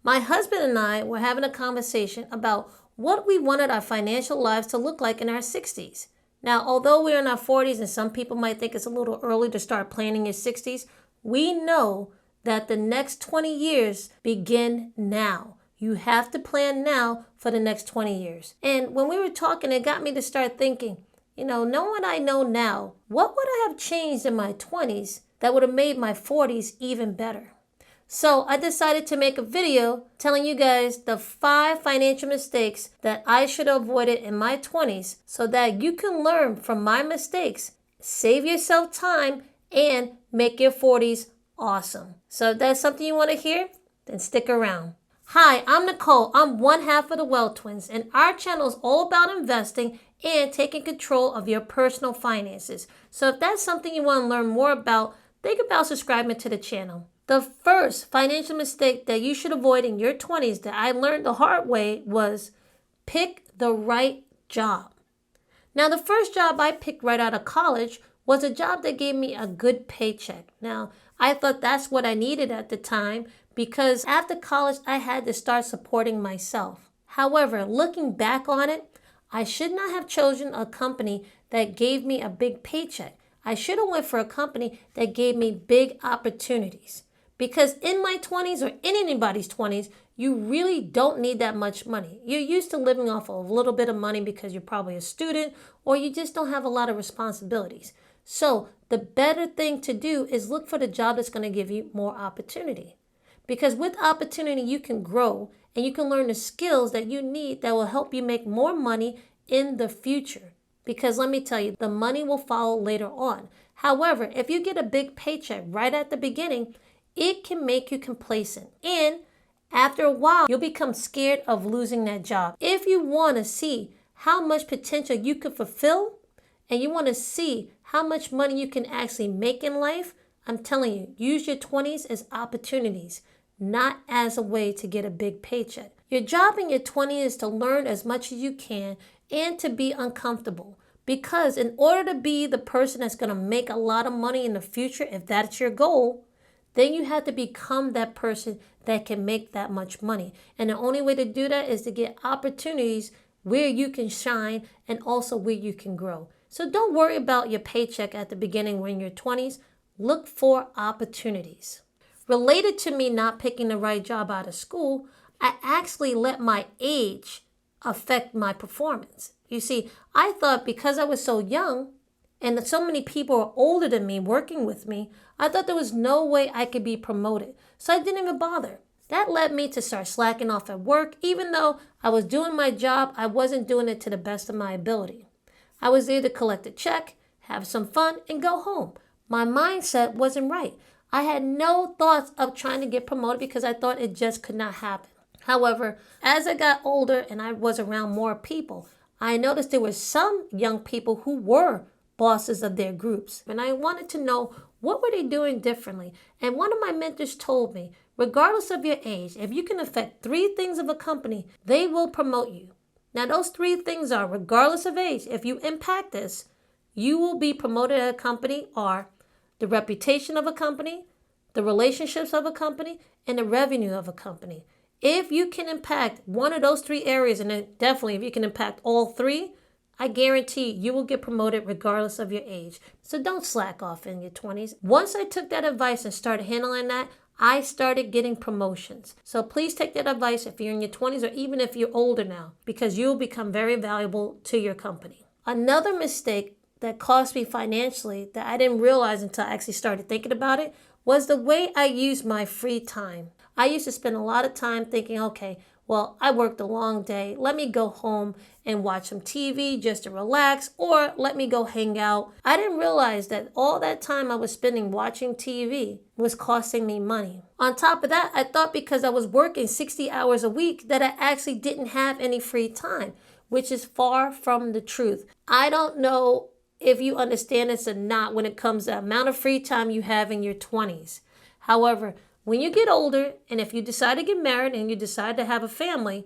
My husband and I were having a conversation about what we wanted our financial lives to look like in our 60s. Now, although we're in our 40s and some people might think it's a little early to start planning your 60s, we know that the next 20 years begin now. You have to plan now for the next 20 years. And when we were talking, it got me to start thinking, knowing what I know now, what would I have changed in my 20s that would have made my 40s even better? So I decided to make a video telling you guys the 5 financial mistakes that I should have avoided in my 20s so that you can learn from my mistakes, save yourself time, and make your 40s awesome. So if that's something you want to hear, then stick around. Hi, I'm Nicole. I'm one half of the Wealth Twins, and our channel is all about investing and taking control of your personal finances. So if that's something you want to learn more about, think about subscribing to the channel. The first financial mistake that you should avoid in your 20s that I learned the hard way was pick the right job. Now, the first job I picked right out of college was a job that gave me a good paycheck. Now, I thought that's what I needed at the time because after college, I had to start supporting myself. However, looking back on it, I should not have chosen a company that gave me a big paycheck. I should have went for a company that gave me big opportunities. Because in my 20s or in anybody's 20s, you really don't need that much money. You're used to living off of a little bit of money because you're probably a student or you just don't have a lot of responsibilities. So the better thing to do is look for the job that's going to give you more opportunity. Because with opportunity, you can grow and you can learn the skills that you need that will help you make more money in the future. Because let me tell you, the money will follow later on. However, if you get a big paycheck right at the beginning, it can make you complacent. And after a while, you'll become scared of losing that job. If you want to see how much potential you could fulfill and you want to see how much money you can actually make in life, I'm telling you, use your 20s as opportunities, not as a way to get a big paycheck. Your job in your 20s is to learn as much as you can and to be uncomfortable. Because in order to be the person that's going to make a lot of money in the future, if that's your goal, then you have to become that person that can make that much money. And the only way to do that is to get opportunities where you can shine and also where you can grow. So don't worry about your paycheck at the beginning when you're 20s. Look for opportunities. Related to me not picking the right job out of school, I actually let my age affect my performance. You see, I thought because I was so young and so many people are older than me working with me, I thought there was no way I could be promoted. So I didn't even bother. That led me to start slacking off at work. Even though I was doing my job, I wasn't doing it to the best of my ability. I was there to collect a check, have some fun, and go home. My mindset wasn't right. I had no thoughts of trying to get promoted because I thought it just could not happen. However, as I got older and I was around more people, I noticed there were some young people who were bosses of their groups. And I wanted to know, what were they doing differently? And one of my mentors told me, regardless of your age, if you can affect 3 things of a company, they will promote you. Now, those 3 things are, regardless of age, if you impact this, you will be promoted at a company, are the reputation of a company, the relationships of a company, and the revenue of a company. If you can impact one of those 3 areas, and then definitely if you can impact all 3, I guarantee you will get promoted regardless of your age. So don't slack off in your 20s. Once I took that advice and started handling that, I started getting promotions. So please take that advice if you're in your 20s or even if you're older now, because you'll become very valuable to your company. Another mistake that cost me financially that I didn't realize until I actually started thinking about it was the way I used my free time. I used to spend a lot of time thinking, okay, well, I worked a long day. Let me go home and watch some TV just to relax, or let me go hang out. I didn't realize that all that time I was spending watching TV was costing me money. On top of that, I thought because I was working 60 hours a week that I actually didn't have any free time, which is far from the truth. I don't know if you understand this or not when it comes to the amount of free time you have in your 20s. However, when you get older, and if you decide to get married and you decide to have a family,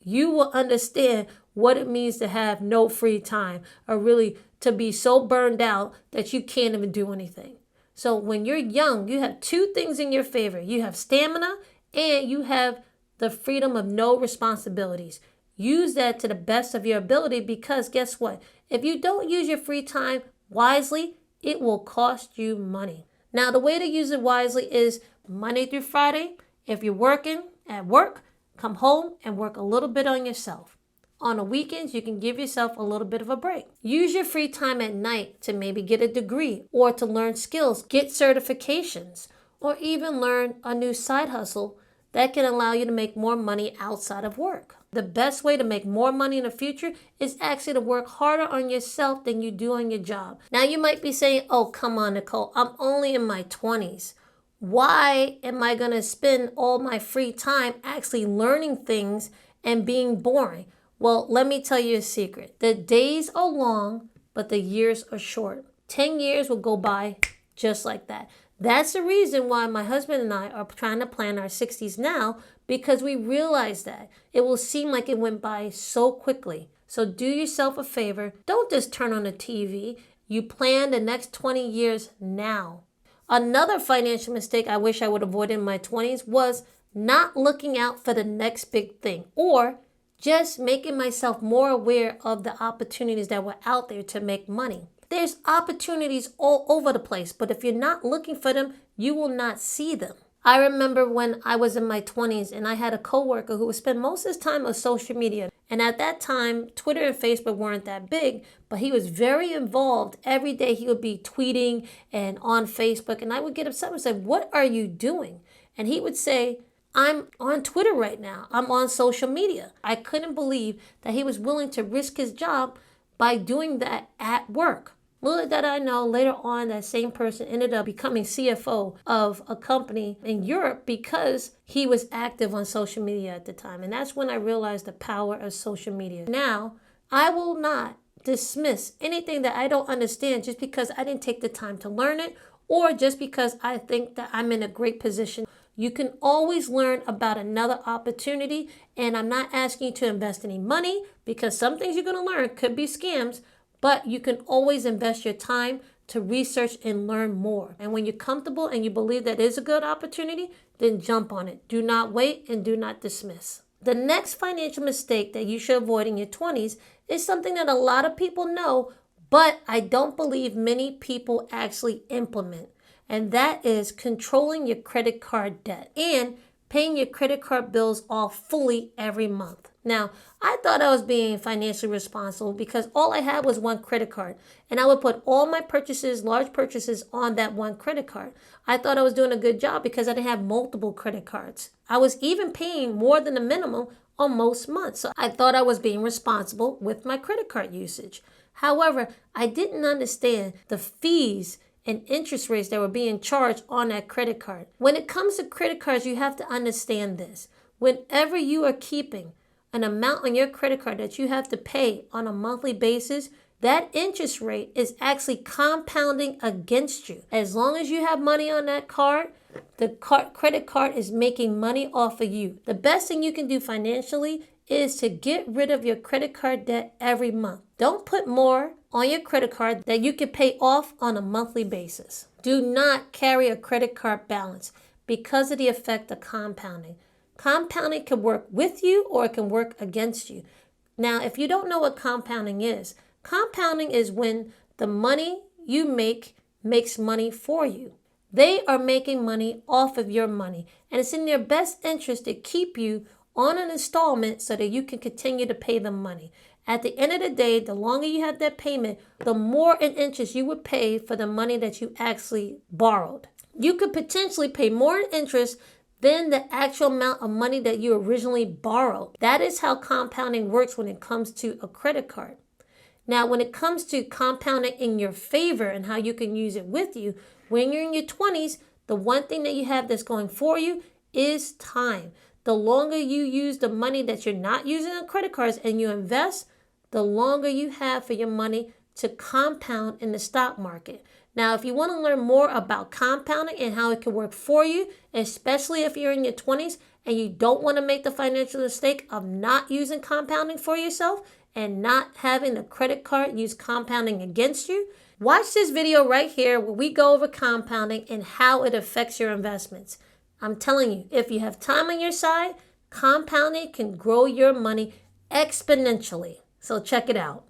you will understand what it means to have no free time, or really to be so burned out that you can't even do anything. So when you're young, you have 2 things in your favor. You have stamina and you have the freedom of no responsibilities. Use that to the best of your ability, because guess what? If you don't use your free time wisely, it will cost you money. Now, the way to use it wisely is Monday through Friday. If you're working at work, come home and work a little bit on yourself. On the weekends, you can give yourself a little bit of a break. Use your free time at night to maybe get a degree or to learn skills, get certifications, or even learn a new side hustle that can allow you to make more money outside of work. The best way to make more money in the future is actually to work harder on yourself than you do on your job. Now, you might be saying, oh, come on, Nicole, I'm only in my 20s. Why am I going to spend all my free time actually learning things and being boring? Well, let me tell you a secret. The days are long, but the years are short. 10 years will go by just like that. That's the reason why my husband and I are trying to plan our 60s now, because we realize that it will seem like it went by so quickly. So do yourself a favor. Don't just turn on the TV. You plan the next 20 years now. Another financial mistake I wish I would avoid in my 20s was not looking out for the next big thing, or just making myself more aware of the opportunities that were out there to make money. There's opportunities all over the place, but if you're not looking for them, you will not see them. I remember when I was in my 20s and I had a coworker who would spend most of his time on social media. And at that time, Twitter and Facebook weren't that big, but he was very involved. Every day he would be tweeting and on Facebook, and I would get upset and say, "What are you doing?" And he would say, "I'm on Twitter right now. I'm on social media." I couldn't believe that he was willing to risk his job by doing that at work. Little did I know, later on, that same person ended up becoming CFO of a company in Europe because he was active on social media at the time. And that's when I realized the power of social media. Now, I will not dismiss anything that I don't understand just because I didn't take the time to learn it, or just because I think that I'm in a great position. You can always learn about another opportunity, and I'm not asking you to invest any money, because some things you're going to learn could be scams, but you can always invest your time to research and learn more. And when you're comfortable and you believe that is a good opportunity, then jump on it. Do not wait and do not dismiss. The next financial mistake that you should avoid in your 20s is something that a lot of people know, but I don't believe many people actually implement. And that is controlling your credit card debt and paying your credit card bills off fully every month. Now, I thought I was being financially responsible because all I had was one credit card, and I would put all my purchases, large purchases, on that one credit card. I thought I was doing a good job because I didn't have multiple credit cards. I was even paying more than the minimum on most months. So I thought I was being responsible with my credit card usage. However, I didn't understand the fees and interest rates that were being charged on that credit card. When it comes to credit cards, you have to understand this. Whenever you are keeping an amount on your credit card that you have to pay on a monthly basis, that interest rate is actually compounding against you. As long as you have money on that card, the credit card is making money off of you. The best thing you can do financially is to get rid of your credit card debt every month. Don't put more on your credit card that you can pay off on a monthly basis. Do not carry a credit card balance because of the effect of compounding. Compounding can work with you or it can work against you. Now, if you don't know what compounding is when the money you make makes money for you. They are making money off of your money, and it's in their best interest to keep you on an installment so that you can continue to pay them money. At the end of the day, the longer you have that payment, the more in interest you would pay for the money that you actually borrowed. You could potentially pay more in interest than the actual amount of money that you originally borrowed. That is how compounding works when it comes to a credit card. Now, when it comes to compounding in your favor and how you can use it with you, when you're in your 20s, the one thing that you have that's going for you is time. The longer you use the money that you're not using on credit cards and you invest, the longer you have for your money to compound in the stock market. Now, if you want to learn more about compounding and how it can work for you, especially if you're in your 20s and you don't want to make the financial mistake of not using compounding for yourself and not having the credit card use compounding against you, watch this video right here where we go over compounding and how it affects your investments. I'm telling you, if you have time on your side, Compounding can grow your money exponentially. So check it out.